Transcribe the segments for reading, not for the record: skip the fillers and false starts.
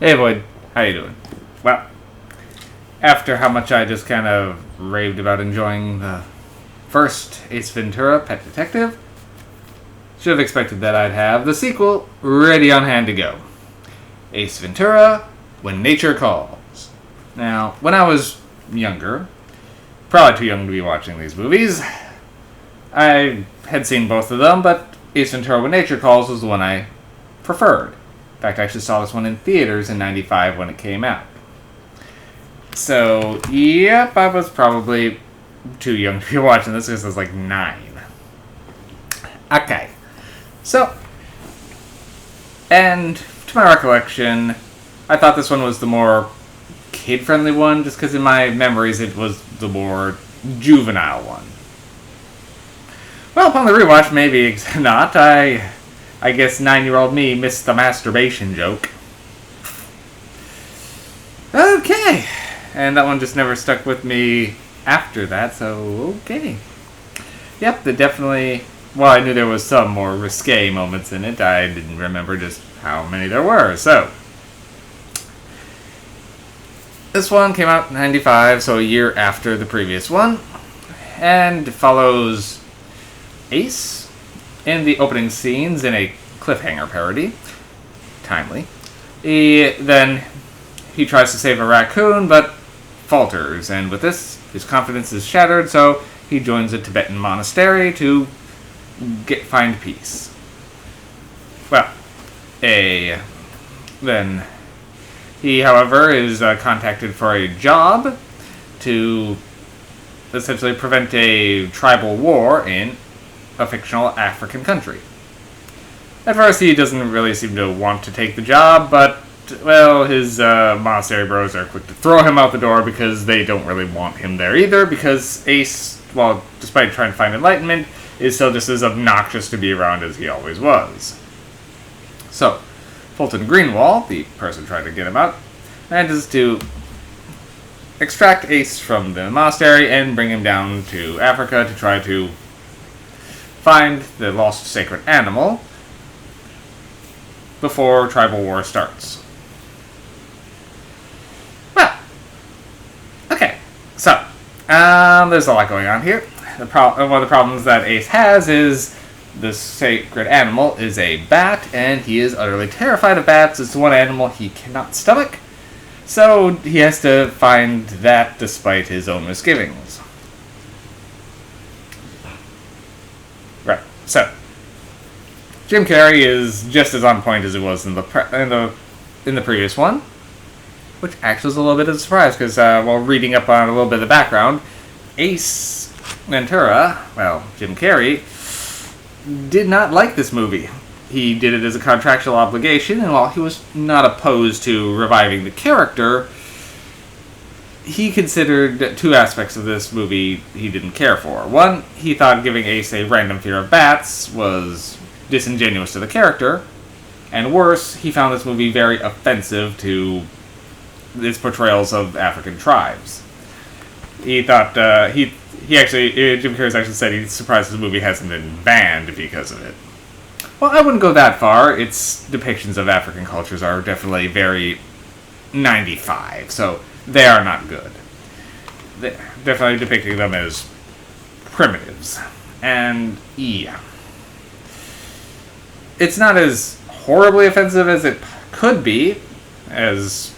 Hey Boyd, how you doing? Well, after how much I just kind of raved about enjoying the first Ace Ventura Pet Detective, should have expected that I'd have the sequel ready on hand to go. Ace Ventura, When Nature Calls. Now, when I was younger, probably too young to be watching these movies, I had seen both of them, but Ace Ventura, When Nature Calls was the one I preferred. In fact, I actually saw this one in theaters in '95 when it came out. So, yep, I was probably too young to be watching this because I was like 9. Okay. So, and to my recollection, I thought this one was the more kid-friendly one, just because in my memories it was the more juvenile one. Well, upon the rewatch, maybe not. I guess 9-year-old me missed the masturbation joke. Okay. And that one just never stuck with me after that, so okay. Yep, definitely... Well, I knew there was some more risque moments in it. I didn't remember just how many there were, so... This one came out in '95, so a year after the previous one. And follows Ace in the opening scenes in a cliffhanger parody. Timely. Then he tries to save a raccoon, but falters, and with this, his confidence is shattered, so he joins a Tibetan monastery to find peace. Well, then he, however, is contacted for a job to essentially prevent a tribal war in a fictional African country. At first, he doesn't really seem to want to take the job, but, well, his monastery bros are quick to throw him out the door because they don't really want him there either, because Ace, well, despite trying to find enlightenment, is still just as obnoxious to be around as he always was. So, Fulton Greenwall, the person trying to get him out, manages to extract Ace from the monastery and bring him down to Africa to try to find the lost sacred animal before tribal war starts. Well, okay, so, there's a lot going on here. One of the problems that Ace has is the sacred animal is a bat, and he is utterly terrified of bats. It's the one animal he cannot stomach, so he has to find that despite his own misgivings. Right, so Jim Carrey is just as on point as it was in the previous one, which actually was a little bit of a surprise because while reading up on a little bit of the background, Ace Ventura, well, Jim Carrey, did not like this movie. He did it as a contractual obligation, and while he was not opposed to reviving the character, he considered 2 aspects of this movie he didn't care for. One, he thought giving Ace a random fear of bats was disingenuous to the character, and worse, he found this movie very offensive to its portrayals of African tribes. He thought, Jim Carrey's actually said he's surprised this movie hasn't been banned because of it. Well, I wouldn't go that far. Its depictions of African cultures are definitely very 95, so they are not good. They're definitely depicting them as primitives. And, yeah. It's not as horribly offensive as it could be, as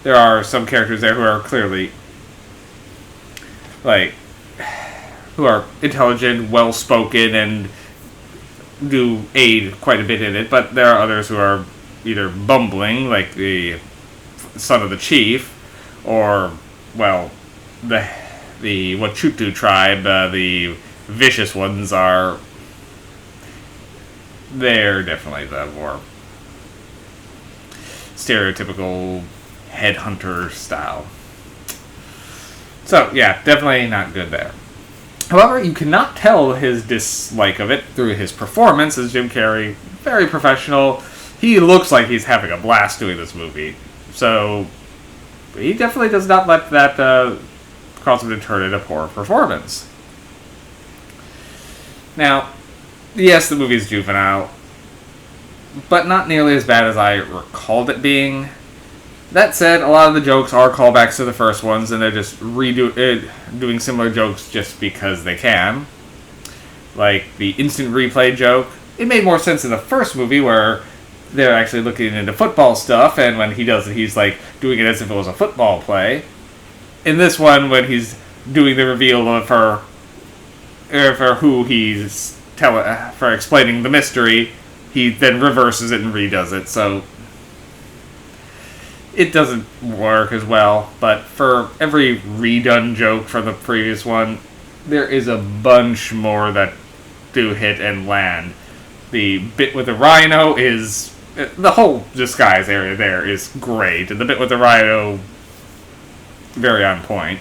there are some characters there who are clearly, who are intelligent, well-spoken, and do aid quite a bit in it, but there are others who are either bumbling, like the son of the chief, or, well, the Wachutu tribe, the vicious ones are... They're definitely the more stereotypical headhunter style. So, yeah, definitely not good there. However, you cannot tell his dislike of it through his performance, as Jim Carrey, very professional. He looks like he's having a blast doing this movie. So, he definitely does not let that cause him to turn it a poor performance. Now, yes, the movie is juvenile, but not nearly as bad as I recalled it being. That said, a lot of the jokes are callbacks to the first ones, and they're just doing similar jokes just because they can. Like the instant replay joke. It made more sense in the first movie where they're actually looking into football stuff, and when he does it, he's like doing it as if it was a football play. In this one, when he's doing the reveal of for who he's for explaining the mystery, he then reverses it and redoes it. So it doesn't work as well. But for every redone joke from the previous one, there is a bunch more that do hit and land. The bit with the rhino is... The whole disguise area there is great, and the bit with the rhino, very on point.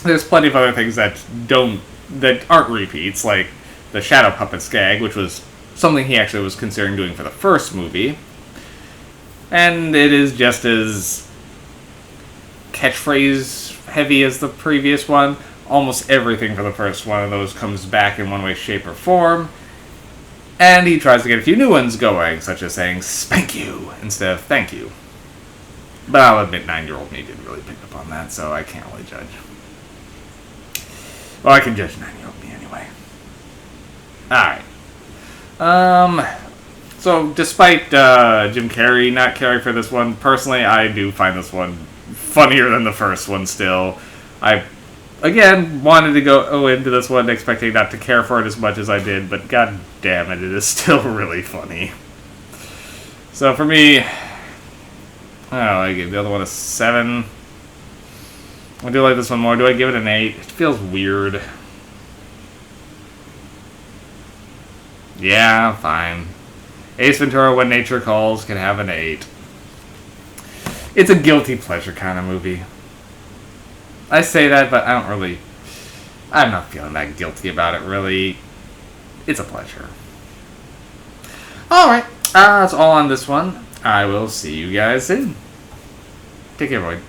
There's plenty of other things that aren't repeats, like the shadow puppet gag, which was something he actually was considering doing for the first movie. And it is just as catchphrase heavy as the previous one. Almost everything for the first one of those comes back in one way, shape, or form. And he tries to get a few new ones going, such as saying, "spank you," instead of "thank you." But I'll admit 9-year-old me didn't really pick up on that, so I can't really judge. Well, I can judge 9-year-old me anyway. Alright. So, despite Jim Carrey not caring for this one, personally, I do find this one funnier than the first one still. I, again, wanted to go into this one expecting not to care for it as much as I did, but god damn it is still really funny. So, for me, I gave the other one a 7. I do like this one more. Do I give it an 8? It feels weird. Yeah, fine. Ace Ventura, When Nature Calls, can have an 8. It's a guilty pleasure kind of movie. I say that, but I'm not feeling that guilty about it, really. It's a pleasure. Alright, that's all on this one. I will see you guys soon. Take care, everyone.